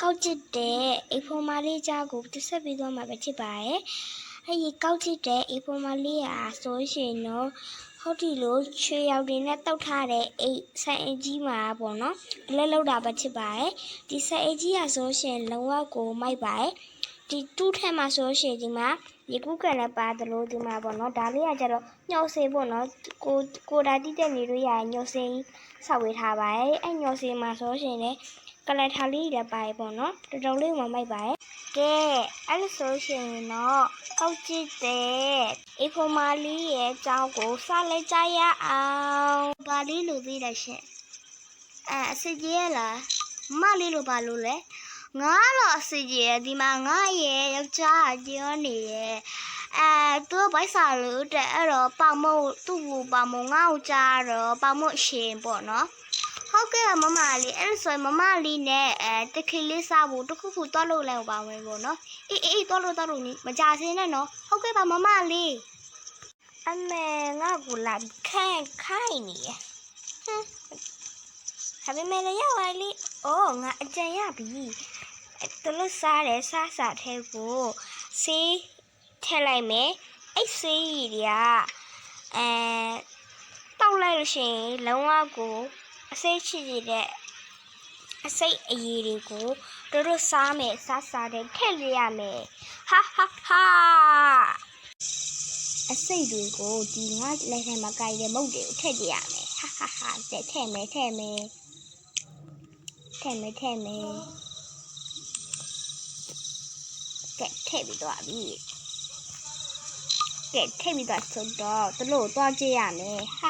ကောက်ကျစ်တဲ့အိမ်ဖော်မလေးကြားကိုတစ်ဆက်ပြီးတော့မှပဲဖြစ်ပါရဲ့အဲဒီကောက်ကျစ်တဲ့အိမ်ဖော်မလေးရာဆိုရှင်တော့ဟုတ်ဒီလိုချွေရောက်တွေနဲ့တောက်ထားတဲ့အိမ်ဆိုင်အကြီးမှာပေါ့နော်အလဲလောက်တာပဲဖြစ်ပါရဲ့ဒီဆိုင်အကြီးရာဆိုရှင်လုံးဝကိုမိုက်ပါရဲ့ဒီတူးထဲမှာဆိုရှင်ဒီမှာရေကူးကန်လည်းပါတယ်လို့ဒီမှာပေါ့နော်ဒါလေးကကျတော့ညှော်စေပေါ့နော်ကိုဒါတိတဲ့နေလို့ရညှော်စေဆောက်ဝေးထားပါရဲ့အဲ့ညှော်စေမှာဆိုရှင်လည်းကလထာလေးလည်းပါရဲ့ပေါ့နော်တော်တော်လေးမှမိုက်ပါရဲ့ကဲအဲ့လိုဆိုရှင်တော့ကောက်ကျစ်တဲ့အိဖိုမာလီရဲ့အကြောင်းကိုစလိုက်ကြရအောင်ဘာလေးလို့သိတယ်ရှင်အစစ်ကြီးရလားမလေးလို့ဘာလို့လဲငါတော့အစစ်ကြီးရဒီမှာငါရဲ့ယောက်ျားပြောနေရဲ့သူဘိုက်စာလို့တဲ့အဲ့တော့ပေါမုတ်သူ့ကိုပေါမုတ်ငါ့ကိုကြားတော့ပေါမုတ်ရှင်ပေါ့နော်ဟုတ်ကဲ့မမလေးအဲ့ဆိုမမလေးနဲ့တခိလေးစားဖို့တခုခုတွားလို့လဲပါမယ်ပေါ့နော်အေးတွားလို့နိမကြစင်းနဲ့နော်ဟုတ်ကဲ့ပါမမလေးအမေငါ့ကိုလာခိုင်းနေရဟဲ့မေလည်းရောက်ပါလိအော်ငါအကြံရပြီတလို့စားတယ်စားထဲကိုဆေးထည့်လိုက်မယ်အဲ့ဆေးကြီးတွေကတောက်လိုက်လို့ရှိရင်လုံးဝကိုအစိတ်ချစ်တဲ့အစိတ်အရည်တွေကိုတို့စားမယ်စားတယ်ထည့်လိုက်ရမယ်ဟာအစိတ်တွေကိုဒီငါလက်ထဲမှာကြိုက်တဲ့မုတ်တွေကိုထည့်ကြရမယ်ဟာထည့်မယ်ကဲထည့်ပြီးတော့ပြီကဲထည့်ပြီးတော့ဆိုတော့တို့သွားကြည့်ရမယ်ဟာ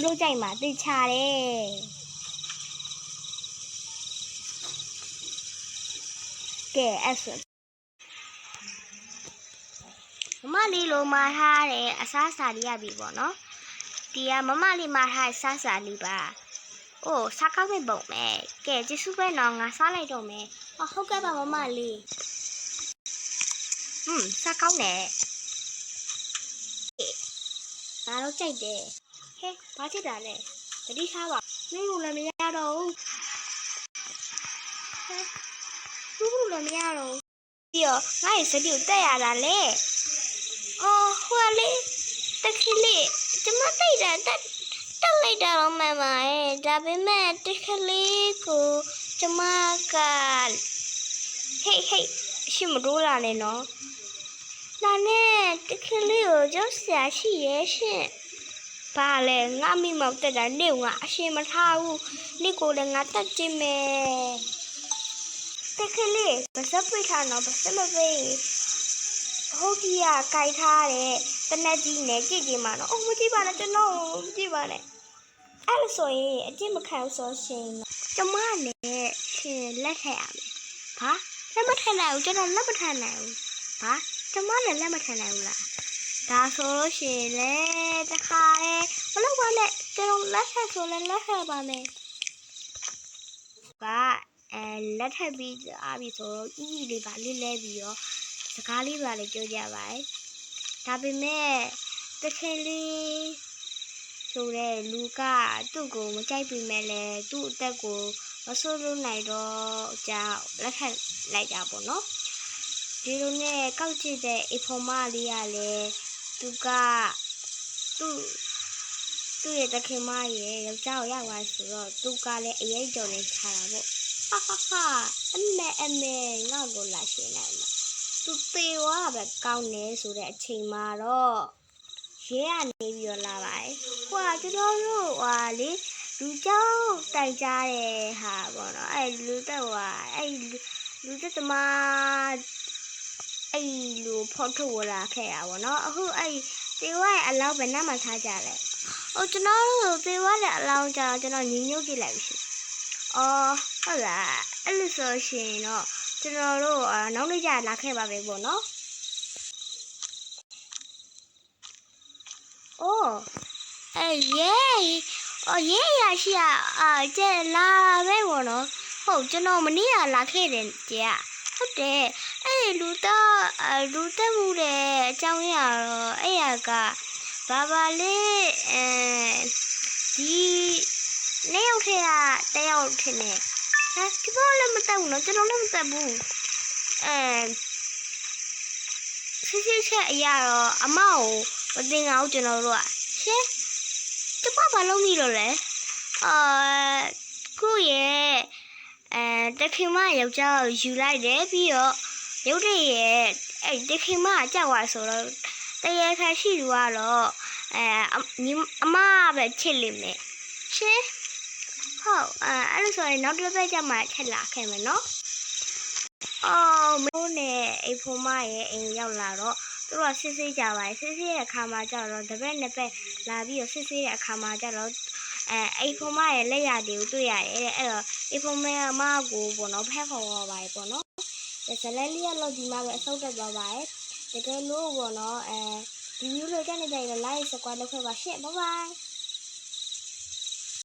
တို့ကြိုက်မှာသိချတယ်ကဲအဲ့ဆိုမမလေးလိုမှာထားတယ်အစားအစာလေးရပြီပေါ့နော်ဒီကမမလေးမှာထားတဲ့စားစာလေးပါအိုးစားကောင်းမဲ့ပုံမဲ့ကဲကျေးဇူးပဲနော်ငါစားလိုက်တော့မယ်ဟုတ်ကဲ့ပါမမလေးစားကောင်းတယ်ငါတော့ကြိုက်တယ်ဟဲ့ဘာဖြစ်တာလဲတတိထားပါလူလည်းမရတော့ဘူးလူလည်းမရတော့ပြီးတော့ငါ့ရဲ့စတိကိုတက်ရတာလေဟိုလေတခလေးကျမတိတ်တာတက်လိုက်တာတော့မှန်ပါရဲ့ဒါပေမဲ့တခလေးကိုကျမကဟေးရှိမတိုးလာနဲ့နော်ဒါနဲ့တခလေးကိုကြောက်စရာရှိရဲ့ရှင်ဘာလဲငါမိမောက်တက်တာနေငါအရှင်မထားဘူးနေကိုလည်းငါတက်ကြည့်မယ်တခလေးဗစပ်ပိတ်ထားတော့ဗစပ်မပိတ်ဟုတ်ကြီးကကြိုက်ထားတဲ့တနက်ကြီးနဲ့ကြည့်မှာနော်မကြည့်ပါနဲ့ကျွန်တော်မကြည့်ပါနဲ့အဲ့လိုဆိုရင်အကြည့်မခံဆိုရှင်ကျမနဲ့ရှင်လက်ထက်ရမယ်ဘာလက်မထက်နိုင်ဘူးကျွန်တော်လက်မထက်နိုင်ဘူးဘာကျမလည်းလက်မထက်နိုင်ဘူးလားဒါဆိုလို့ရှင်လေတခါလေမလုပ်ပါနဲ့ကျွန်တော်လက်ထက်ဆိုလည်းလက်ထက်ပါမယ်ဘာလက်ထက်ပြီးအားပြီးဆိုတော့ကြီးလေးပါလေးလဲပြီးတော့စကားလေးပါလေပြောကြပါဒါပေမဲ့တခင်လေးဆိုတဲ့လူကသူ့ကိုမကြိုက်ပေမဲ့လည်းသူ့အသက်ကိုမဆိုးလို့နိုင်တော့ကြောင့်လက်ထပ်လိုက်တာပေါ့နော်ဒီလိုနဲ့ကောက်ကြည့်တဲ့အဖေမလေးကလည်းသူကသူ့ရဲ့တခင်မရဲ့ယောက်ျားကိုရောက်သွားဆိုတော့သူကလည်းအရေးကြုံနေထားတာပေါ့ဟာအမေငါ့ကိုလာရှင်းလိုက်မှာသူပေဝါပဲကောင်းနေဆိုတဲ့အချိန်မှာတော့ရဲကနေပြီးတော့လာပါတယ်။ဟွာကျွန်တော်တို့လေလူကြောက်တိုင်ကြတဲ့ဟာပေါ့နော်။လူတက်သမားလူဖော်ထုတ်လာခဲ့တာပေါ့နော်။အခုပေဝါရဲ့အလောင်းဘယ်နှမှာထားကြလဲ။ကျွန်တော်တို့ပေဝါရဲ့အလောင်းကြောင့်ကျွန်တော်ညှို့ကြည့်လိုက်ပြီ။ဟုတ်လား။အဲ့လိုဆိုရှင်တော့ကျွန်တော်တို့နောက်နေ့ကျလာခဲ့ပါပဲပေါ့နော်ရဲရရှိကျဲလာပဲပေါ့နော်ဟုတ်ကျွန်တော်မနေ့ကလာခဲ့တယ်ကျဲဟုတ်တယ်လူတက်မှုတဲ့အကြောင်းရတော့အဲ့ရကဘာလေးဒီနှစ်ယောက်ထဲကတယောက်ထင်တယ် ဒီဘောလည်းမတက်ဘူးနော်ကျွန်တော်လည်းမတက်ဘူးစစ်ချက်အရာတော့အမကိုမတင်ငါဘူးကျွန်တော်တို့ကရှင်းတပတ်ဘာလုပ်မိလို့လဲခုရဲ့တခင်မယောက်ျားကိုယူလိုက်တယ်ပြီးတော့ရုပ်တရက်တခင်မကြောက်သွားဆိုတော့တရေခါရှိသူကတော့အမပဲချစ်လိမ့်မယ်ရှင်းဟုတ်အဲ့လိုဆိုရင်နောက်တစ်ပတ်ကျမှထက်လာခဲ့မယ်နော်မိုးနဲ့အိမ်ဖိုးမရဲ့အိမ်ရောက်လာတော့သူတို့ကစစ်ကြပါစစ်တဲ့အခါမှာကျတော့တပည့်နှစ်ပည့်လာပြီးတော့စစ်တဲ့အခါမှာကျတော့အိမ်ဖိုးမရဲ့လက်ရတွေကိုတွေ့ရတယ်တဲ့အဲ့တော့အိမ်ဖိုးမကိုပေါ့နော်ဖက်ခေါ်သွားပါတယ်ပေါ့နော်ဇလန်လေးကတော့ဒီမှာပဲအဆုံးတက်သွားပါတယ်တကယ်လို့ပေါ့နော်ဒီမျိုးလိုတက်နေကြရင် like subscribe လုပ်ခဲ့ပါရှင့် bye bye